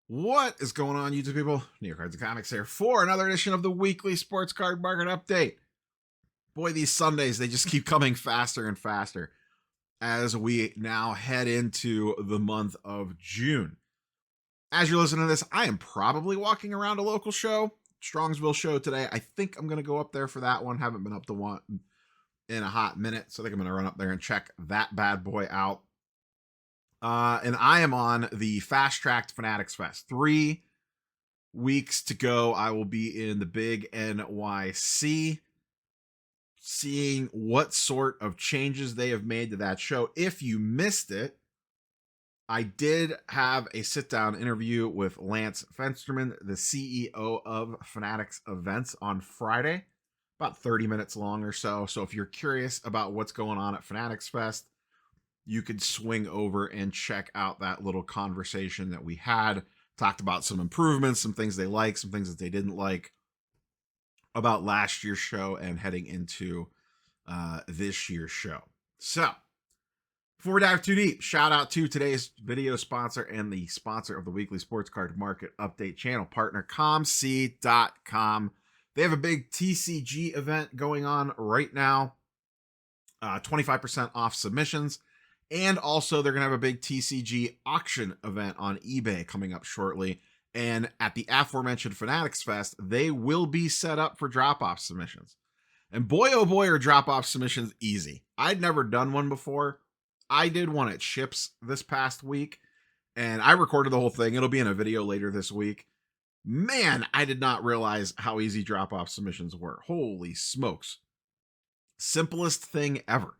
What is going on, YouTube people? New Cards and Comics here for another edition of the weekly sports card market update. Boy, these Sundays, they just keep coming faster and faster as we now head into the month of June. As you're listening to this, I am probably walking around a local show, Strongsville show today. I think I'm going to go up there for that one. Haven't been up to one in a hot minute, so I think I'm going to run up there and check that bad boy out. And I am on the fast-tracked Fanatics Fest. 3 weeks to go. I will be in the big NYC, seeing what sort of changes they have made to that show. If you missed it, I did have a sit-down interview with Lance Fensterman, the CEO of Fanatics Events, on Friday, about 30 minutes long or so. So if you're curious about what's going on at Fanatics Fest, you could swing over and check out that little conversation that we had. Talked about some improvements, some things they like, some things that they didn't like about last year's show and heading into this year's show. So, before we dive too deep, shout out to today's video sponsor and the sponsor of the weekly sports card market update channel partner, ComC.com. They have a big TCG event going on right now. 25% off submissions. And also, they're going to have a big TCG auction event on eBay coming up shortly. And at the aforementioned Fanatics Fest, they will be set up for drop-off submissions. And boy, oh boy, are drop-off submissions easy. I'd never done one before. I did one at Ships this past week, and I recorded the whole thing. It'll be in a video later this week. Man, I did not realize how easy drop-off submissions were. Holy smokes. Simplest thing ever.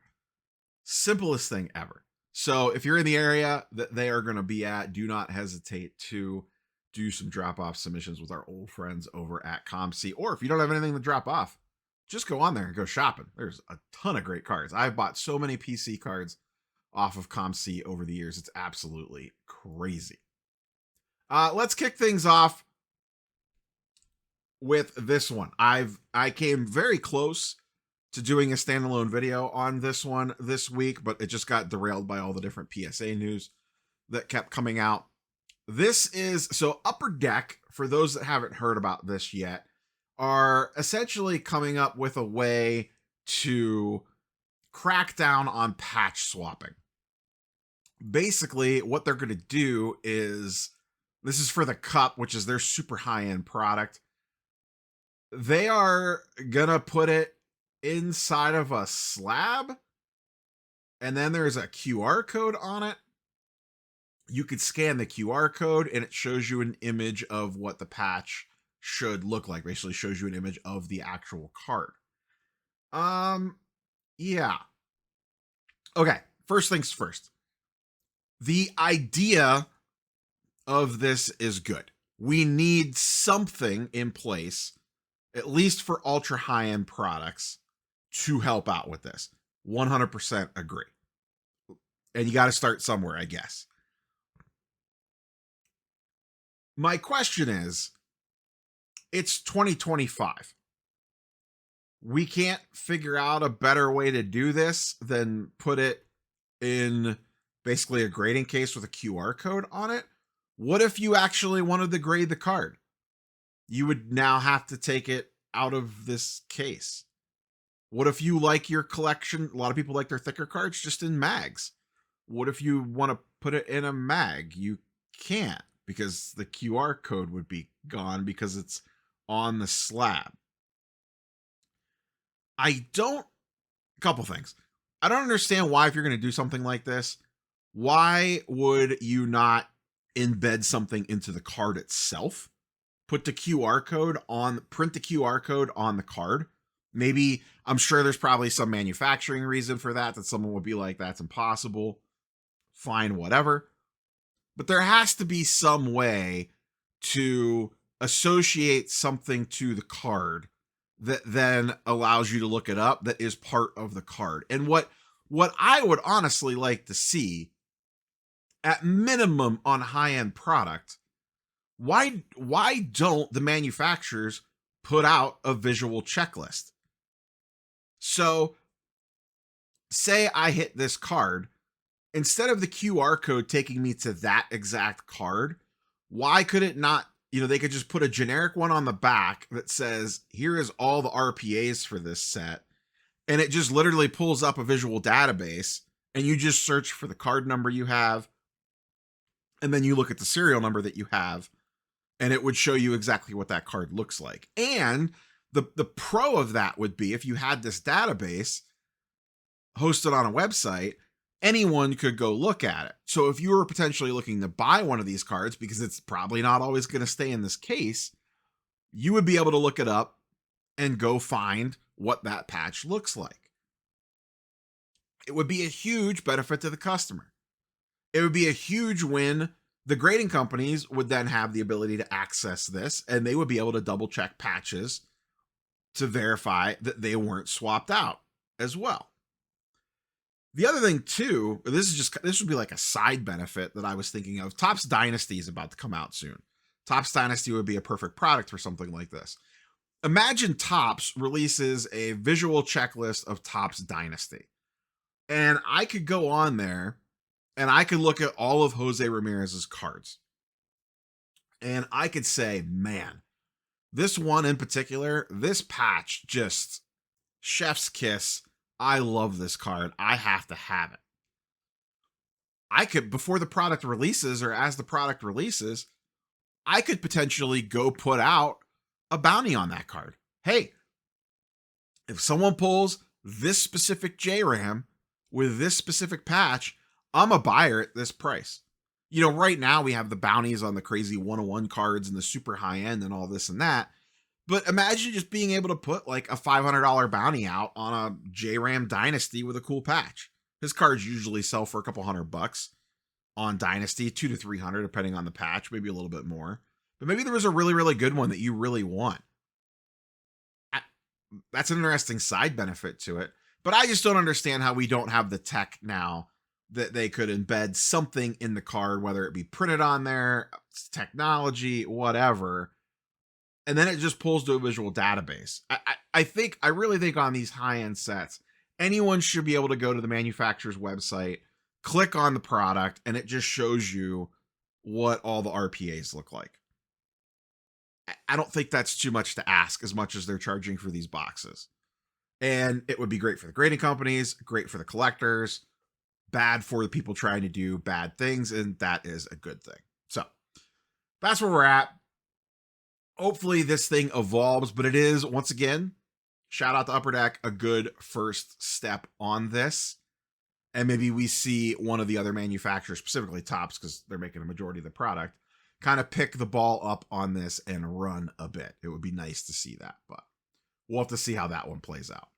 Simplest thing ever. So if you're in the area that they are going to be at, do not hesitate to do some drop-off submissions with our old friends over at ComC. Or if you don't have anything to drop off, just go on there and go shopping. There's a ton of great cards. I've bought so many PC cards off of ComC over the years. It's absolutely crazy. Let's kick things off with this one. I came very close to doing a standalone video on this one this week, but it just got derailed by all the different PSA news that kept coming out. This is, so Upper Deck, for those that haven't heard about this yet, are essentially coming up with a way to crack down on patch swapping. Basically, what they're going to do is, this is for the Cup, which is their super high-end product. They are going to put it inside of a slab, and then there's a QR code on it. You could scan the QR code and it shows you an image of what the patch should look like. Basically shows you an image of the actual card. Yeah. Okay, first things first. The idea of this is good. We need something in place, at least for ultra high-end products, to help out with this. 100% agree. And you got to start somewhere, I guess. My question is, it's 2025. We can't figure out a better way to do this than put it in basically a grading case with a QR code on it. What if you actually wanted to grade the card? You would now have to take it out of this case. What if you like your collection? A lot of people like their thicker cards just in mags. What if you want to put it in a mag? You can't, because the QR code would be gone because it's on the slab. A couple things. I don't understand why, if you're going to do something like this, why would you not embed something into the card itself? Put the QR code on, print the QR code on the card. Maybe, I'm sure there's probably some manufacturing reason for that someone would be like, that's impossible. Fine, whatever. But there has to be some way to associate something to the card that then allows you to look it up that is part of the card. And what I would honestly like to see, at minimum on high-end product, why don't the manufacturers put out a visual checklist? So, say I hit this card, instead of the QR code taking me to that exact card, Why could it not, they could just put a generic one on the back that says, here is all the RPAs for this set. And it just literally pulls up a visual database and you just search for the card number you have. And then you look at the serial number that you have and it would show you exactly what that card looks like. And the pro of that would be if you had this database hosted on a website, anyone could go look at it. So if you were potentially looking to buy one of these cards, because it's probably not always going to stay in this case, you would be able to look it up and go find what that patch looks like. It would be a huge benefit to the customer. It would be a huge win. The grading companies would then have the ability to access this, and they would be able to double check patches to verify that they weren't swapped out as well. The other thing too, this would be like a side benefit that I was thinking of. Topps Dynasty is about to come out soon. Topps Dynasty would be a perfect product for something like this. Imagine Topps releases a visual checklist of Topps Dynasty. And I could go on there and I could look at all of Jose Ramirez's cards. And I could say, man, this one in particular, this patch, just chef's kiss. I love this card. I have to have it. I could, before the product releases or as the product releases, I could potentially go put out a bounty on that card. Hey, if someone pulls this specific JRAM with this specific patch, I'm a buyer at this price. Right now we have the bounties on the crazy 101 cards and the super high end and all this and that. But imagine just being able to put like a $500 bounty out on a JRAM Dynasty with a cool patch. His cards usually sell for a couple $100 on Dynasty, $200 to $300 depending on the patch, maybe a little bit more. But maybe there was a really, really good one that you really want. That's an interesting side benefit to it. But I just don't understand how we don't have the tech now that they could embed something in the card, whether it be printed on there, technology, whatever. And then it just pulls to a visual database. I really think on these high-end sets, anyone should be able to go to the manufacturer's website, click on the product, and it just shows you what all the RPAs look like. I don't think that's too much to ask as much as they're charging for these boxes. And it would be great for the grading companies, great for the collectors, bad for the people trying to do bad things, and that is a good thing. So that's where we're at. Hopefully this thing evolves, but it is, once again, shout out to Upper Deck, a good first step on this. And maybe we see one of the other manufacturers, specifically Topps, because they're making a majority of the product, kind of pick the ball up on this and run a bit. It would be nice to see that, but we'll have to see how that one plays out.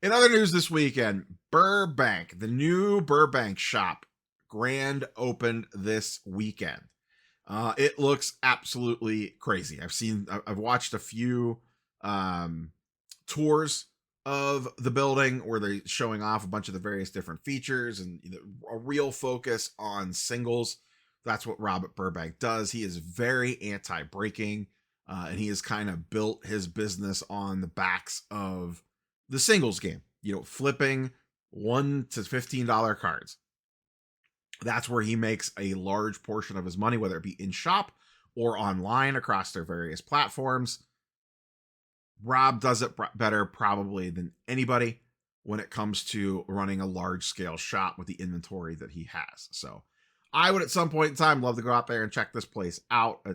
In other news this weekend, Burbank, the new Burbank shop, grand opened this weekend. It looks absolutely crazy. I've watched a few tours of the building where they're showing off a bunch of the various different features and a real focus on singles. That's what Rob at Burbank does. He is very anti-breaking, and he has kind of built his business on the backs of the singles game, flipping $1 to $15 cards. That's where he makes a large portion of his money, whether it be in shop or online across their various platforms. Rob does it better probably than anybody when it comes to running a large scale shop with the inventory that he has. So I would at some point in time love to go out there and check this place out.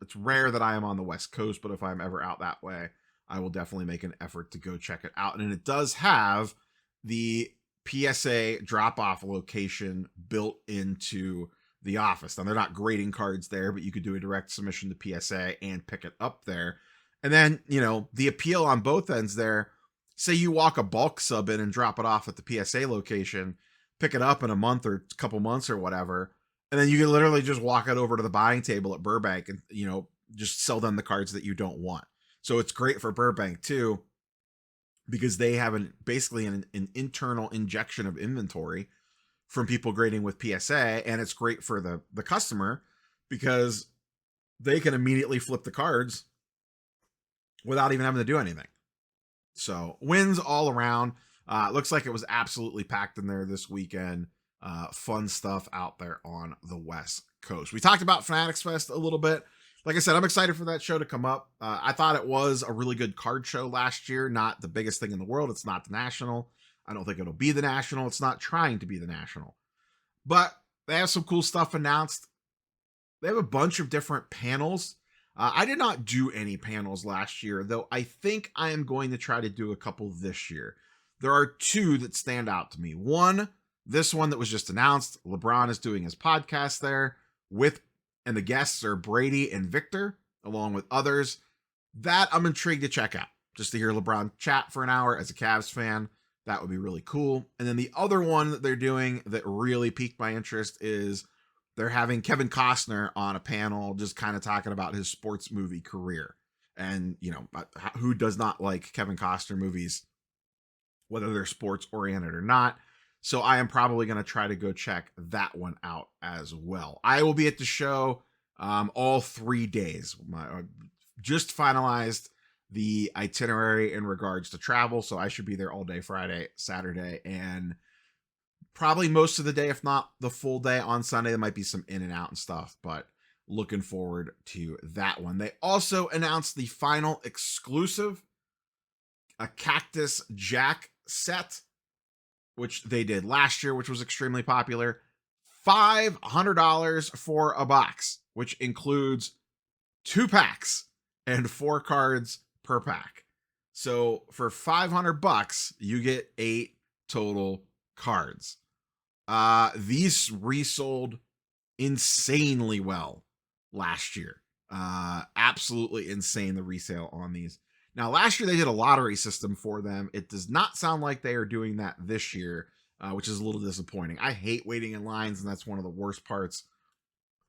It's rare that I am on the West Coast, but if I'm ever out that way, I will definitely make an effort to go check it out. And it does have the PSA drop-off location built into the office. Now, they're not grading cards there, but you could do a direct submission to PSA and pick it up there. And then, the appeal on both ends there, say you walk a bulk sub in and drop it off at the PSA location, pick it up in a month or a couple months or whatever, and then you can literally just walk it over to the buying table at Burbank and, just sell them the cards that you don't want. So it's great for Burbank too, because they have basically an internal injection of inventory from people grading with PSA. And it's great for the customer because they can immediately flip the cards without even having to do anything. So wins all around. Looks like it was absolutely packed in there this weekend. fun stuff out there on the West Coast. We talked about Fanatics Fest a little bit. Like I said, I'm excited for that show to come up. I thought it was a really good card show last year. Not the biggest thing in the world. It's not the National. I don't think it'll be the National. It's not trying to be the National. But they have some cool stuff announced. They have a bunch of different panels. I did not do any panels last year, though I think I am going to try to do a couple this year. There are two that stand out to me. One, this one that was just announced. LeBron is doing his podcast there and the guests are Brady and Victor, along with others. That I'm intrigued to check out. Just to hear LeBron chat for an hour as a Cavs fan. That would be really cool. And then the other one that they're doing that really piqued my interest is they're having Kevin Costner on a panel just kind of talking about his sports movie career. And, who does not like Kevin Costner movies, whether they're sports oriented or not? So I am probably going to try to go check that one out as well. I will be at the show all 3 days. Just finalized the itinerary in regards to travel, so I should be there all day Friday, Saturday, and probably most of the day, if not the full day on Sunday. There might be some in and out and stuff, but looking forward to that one. They also announced the final exclusive, a Cactus Jack set, which they did last year, which was extremely popular. $500 for a box, which includes 2 packs and 4 cards per pack. So for $500, you get 8 total cards. These resold insanely well last year. Absolutely insane, the resale on these. Now, last year they did a lottery system for them. It does not sound like they are doing that this year, which is a little disappointing. I hate waiting in lines, and that's one of the worst parts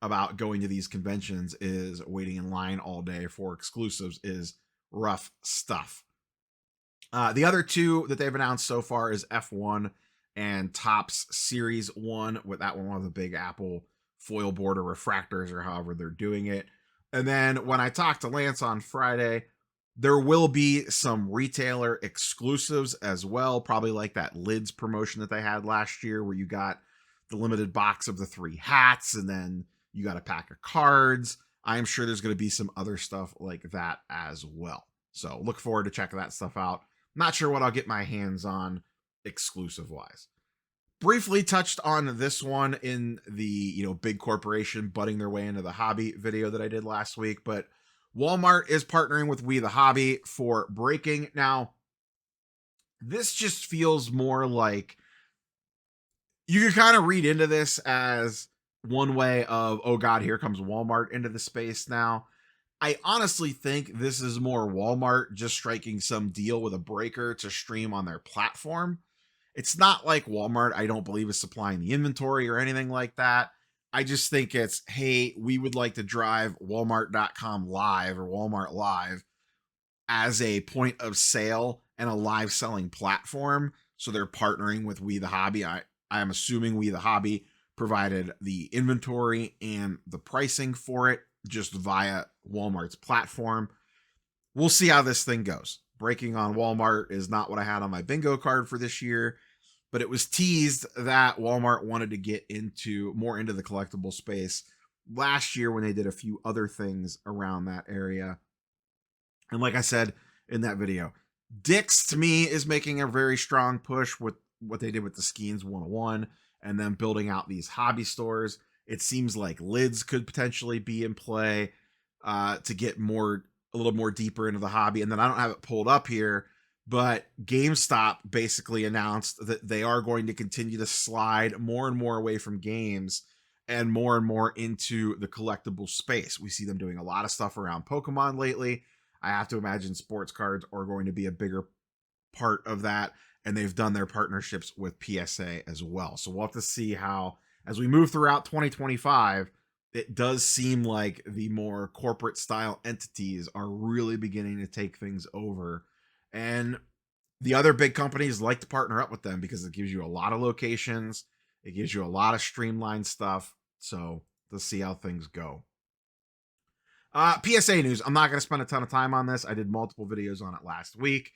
about going to these conventions is waiting in line all day for exclusives is rough stuff. The other two that they've announced so far is F1 and Topps Series 1, with that one of the big Apple foil border refractors or however they're doing it. And then when I talked to Lance on Friday, there will be some retailer exclusives as well, probably like that Lids promotion that they had last year where you got the limited box of the 3 hats and then you got a pack of cards. I'm sure there's going to be some other stuff like that as well. So look forward to checking that stuff out. Not sure what I'll get my hands on exclusive wise. Briefly touched on this one in the, big corporation butting their way into the hobby video that I did last week, but Wal-Mart is partnering with We the Hobby for breaking. Now, this just feels more like you can kind of read into this as one way of, oh God, here comes Walmart into the space now. I honestly think this is more Walmart just striking some deal with a breaker to stream on their platform. It's not like Walmart, I don't believe, is supplying the inventory or anything like that. I just think it's, hey, we would like to drive Walmart.com live or Walmart Live as a point of sale and a live selling platform. So they're partnering with We the Hobby. I am assuming We the Hobby provided the inventory and the pricing for it just via Walmart's platform. We'll see how this thing goes. Breaking on Walmart is not what I had on my bingo card for this year, but it was teased that Walmart wanted to get more into the collectible space last year when they did a few other things around that area. And like I said in that video, Dick's to me is making a very strong push with what they did with the Skeens 101 and then building out these hobby stores. It seems like Lids could potentially be in play to get a little more deeper into the hobby. And then I don't have it pulled up here, but GameStop basically announced that they are going to continue to slide more and more away from games and more into the collectible space. We see them doing a lot of stuff around Pokemon lately. I have to imagine sports cards are going to be a bigger part of that. And they've done their partnerships with PSA as well. So we'll have to see how, as we move throughout 2025, it does seem like the more corporate style entities are really beginning to take things over. And the other big companies like to partner up with them because it gives you a lot of locations. It gives you a lot of streamlined stuff. So let's see how things go. PSA news. I'm not going to spend a ton of time on this. I did multiple videos on it last week.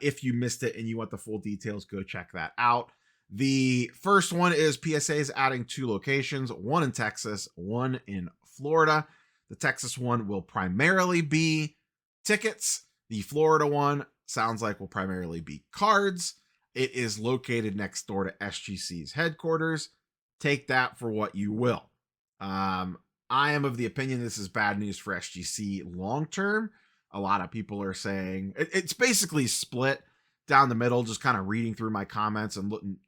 If you missed it and you want the full details, go check that out. The first one is PSA is adding 2 locations, one in Texas, one in Florida. The Texas one will primarily be tickets. The Florida one sounds like will primarily be cards. It is located next door to SGC's headquarters. Take that for what you will. I am of the opinion this is bad news for SGC long term. A lot of people are saying it's basically split down the middle, just kind of reading through my comments and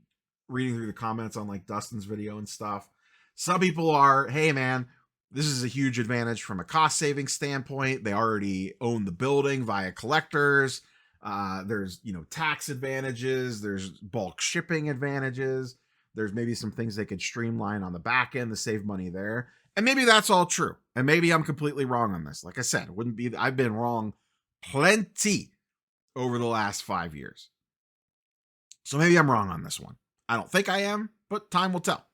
reading through the comments on like Dustin's video and stuff. Some people are, hey man, this is a huge advantage from a cost saving standpoint. They already own the building via collectors. There's, tax advantages. There's bulk shipping advantages. There's maybe some things they could streamline on the back end to save money there. And maybe that's all true. And maybe I'm completely wrong on this. Like I said, I've been wrong plenty over the last 5 years. So maybe I'm wrong on this one. I don't think I am, but time will tell.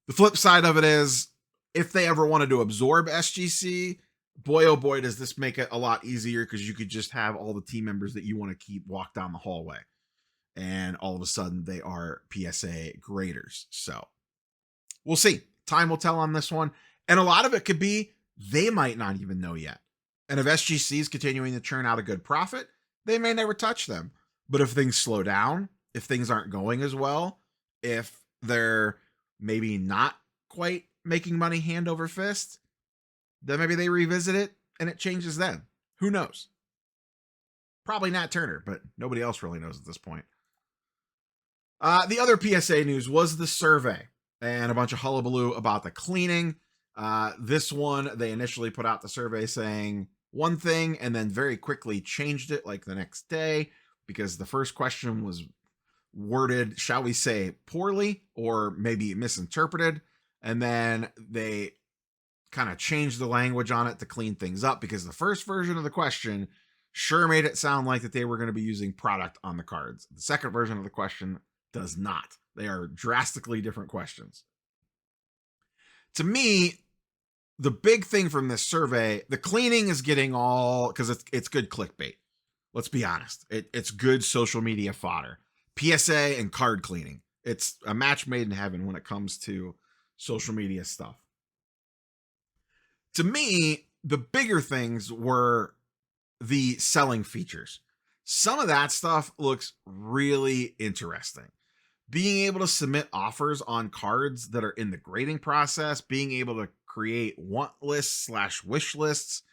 The flip side of it is, if they ever wanted to absorb SGC, boy, oh boy, does this make it a lot easier, because you could just have all the team members that you want to keep walk down the hallway. And all of a sudden they are PSA graders. So we'll see. Time will tell on this one. And a lot of it could be they might not even know yet. And if SGC is continuing to churn out a good profit, they may never touch them. But if things slow down, if things aren't going as well, if they're maybe not quite making money hand over fist, then maybe they revisit it and it changes then. Who knows? Probably Nat Turner, but nobody else really knows at this point. The other PSA news was the survey and a bunch of hullabaloo about the cleaning. This one, they initially put out the survey saying one thing and then very quickly changed it like the next day, because the first question was worded, shall we say, poorly or maybe misinterpreted. And then they kind of changed the language on it to clean things up, because the first version of the question sure made it sound like that they were going to be using product on the cards. The second version of the question does not. They are drastically different questions. To me, the big thing from this survey, the cleaning is getting all, because it's good clickbait. Let's be honest. It's good social media fodder. PSA and card cleaning. It's a match made in heaven when it comes to social media stuff. To me, the bigger things were the selling features. Some of that stuff looks really interesting. Being able to submit offers on cards that are in the grading process, being able to create want lists / wish lists,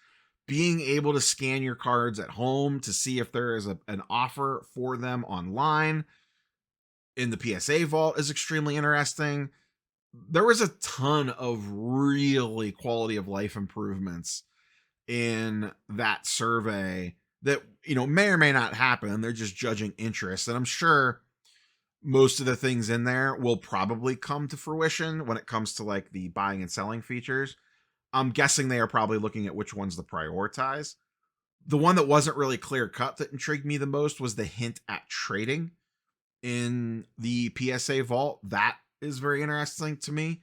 being able to scan your cards at home to see if there is an offer for them online in the PSA vault is extremely interesting. There was a ton of really quality of life improvements in that survey that, may or may not happen. They're just judging interest. And I'm sure most of the things in there will probably come to fruition when it comes to like the buying and selling features. I'm guessing they are probably looking at which ones to prioritize. The one that wasn't really clear cut that intrigued me the most was the hint at trading in the PSA vault. That is very interesting to me.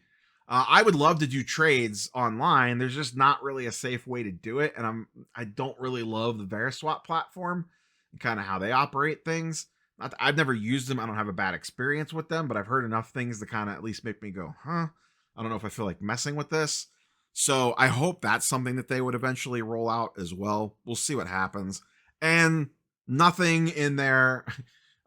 I would love to do trades online. There's just not really a safe way to do it. And I don't really love the Veriswap platform and kind of how they operate things. I've never used them. I don't have a bad experience with them, but I've heard enough things to kind of at least make me go, I don't know if I feel like messing with this. So I hope that's something that they would eventually roll out as well. We'll see what happens. And nothing in there.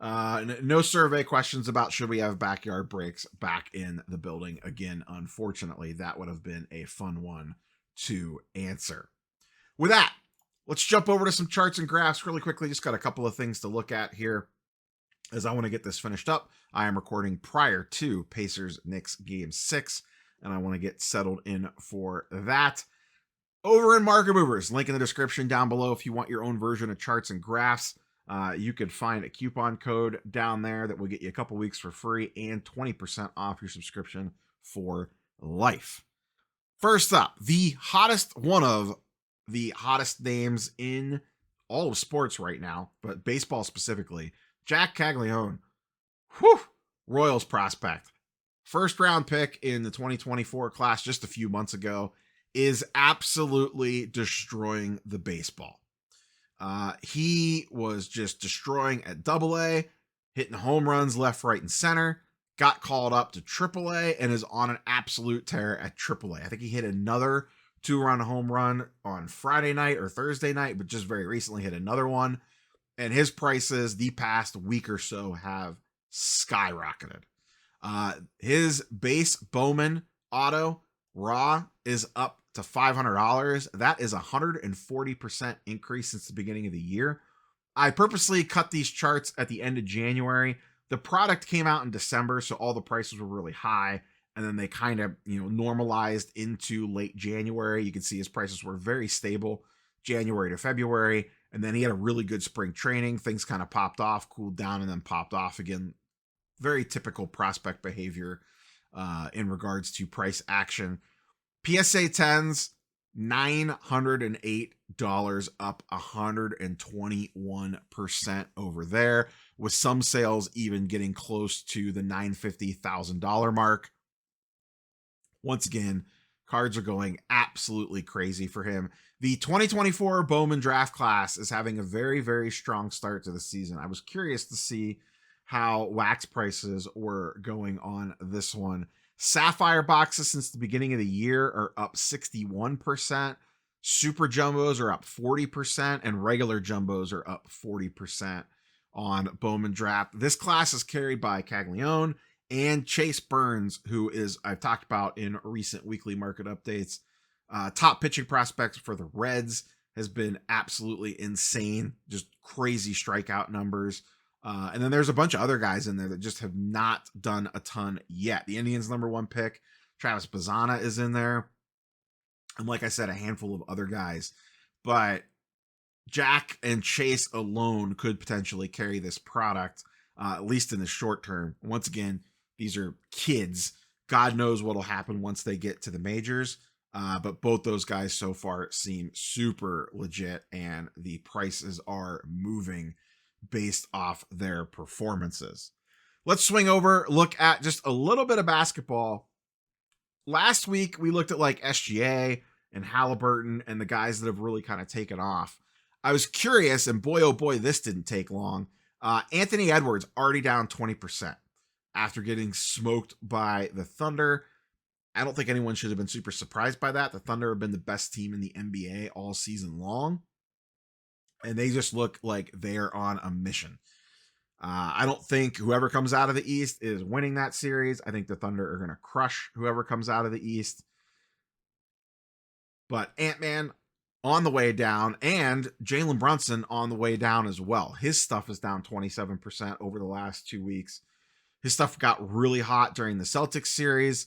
No survey questions about should we have backyard breaks back in the building again. Unfortunately, that would have been a fun one to answer. With that, let's jump over to some charts and graphs really quickly. Just got a couple of things to look at here as I want to get this finished up. I am recording prior to Pacers-Knicks Game 6, and I want to get settled in for that. Over in Market Movers, link in the description down below if you want your own version of charts and graphs. You could find a coupon code down there that will get you a couple weeks for free and 20% off your subscription for life. First up, one of the hottest names in all of sports right now, but baseball specifically, Jack Caglione, Royals prospect, first round pick in the 2024 class just a few months ago, is absolutely destroying the baseball. He was just destroying at AA. hitting home runs left, right, and center. Got called up to AAA and is on an absolute tear at AAA. I think he hit another 2-run home run on Friday night or Thursday night, but just very recently hit another one. And his prices the past week or so have skyrocketed. His base Bowman auto raw is up to $500. That is a 140% increase since the beginning of the year. I purposely cut these charts at the end of January. The product came out in December, so all the prices were really high, and then they kind of, normalized into late January. You can see his prices were very stable January to February, and then he had a really good spring training. Things kind of popped off, cooled down, and then popped off again. Very typical prospect behavior in regards to price action. PSA 10s, $908, up 121% over there, with some sales even getting close to the $950,000 mark. Once again, cards are going absolutely crazy for him. The 2024 Bowman draft class is having a very, very strong start to the season. I was curious to see how wax prices were going on this one. Sapphire boxes since the beginning of the year are up 61%. Super jumbos are up 40%, and regular jumbos are up 40% on Bowman draft. This class is carried by Caglione and Chase Burns, who is, I've talked about in recent weekly market updates. Top pitching prospects for the Reds, has been absolutely insane. Just crazy strikeout numbers. And then there's a bunch of other guys in there that just have not done a ton yet. The Indians' #1 pick, Travis Bazzana, is in there. And like I said, a handful of other guys. But Jack and Chase alone could potentially carry this product, at least in the short term. Once again, these are kids. God knows what'll happen once they get to the majors. But both those guys so far seem super legit, and the prices are moving based off their performances. Let's swing over, look at just a little bit of basketball. Last week, we looked at like SGA and Halliburton and the guys that have really kind of taken off. I was curious, and boy, oh boy, this didn't take long. Anthony Edwards already down 20% after getting smoked by the Thunder. I don't think anyone should have been super surprised by that. The Thunder have been the best team in the NBA all season long, and they just look like they're on a mission. I don't think whoever comes out of the East is winning that series. I think the Thunder are going to crush whoever comes out of the East. But Ant-Man on the way down, and Jalen Brunson on the way down as well. His stuff is down 27% over the last 2 weeks. His stuff got really hot during the Celtics series,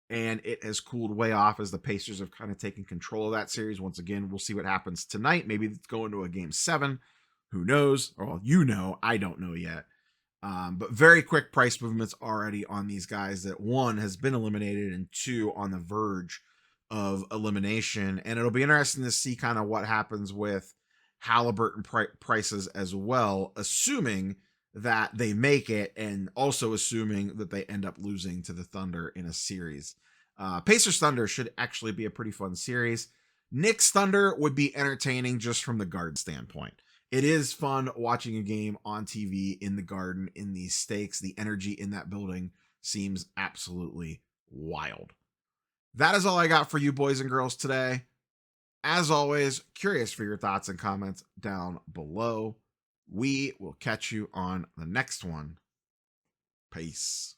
and it has cooled way off as the Pacers have kind of taken control of that series. Once again, we'll see what happens tonight. Maybe it's going to a game 7. Who knows? Or, well, I don't know yet. But very quick price movements already on these guys that, 1, has been eliminated, and 2, on the verge of elimination. And it'll be interesting to see kind of what happens with Halliburton prices as well, assuming that they make it, and also assuming that they end up losing to the Thunder in a series. Pacers Thunder should actually be a pretty fun series. Knicks Thunder would be entertaining just from the guard standpoint. It is fun watching a game on TV in the Garden in these stakes. The energy in that building seems absolutely wild. That is all I got for you boys and girls today. As always, curious for your thoughts and comments down below. We will catch you on the next one. Peace.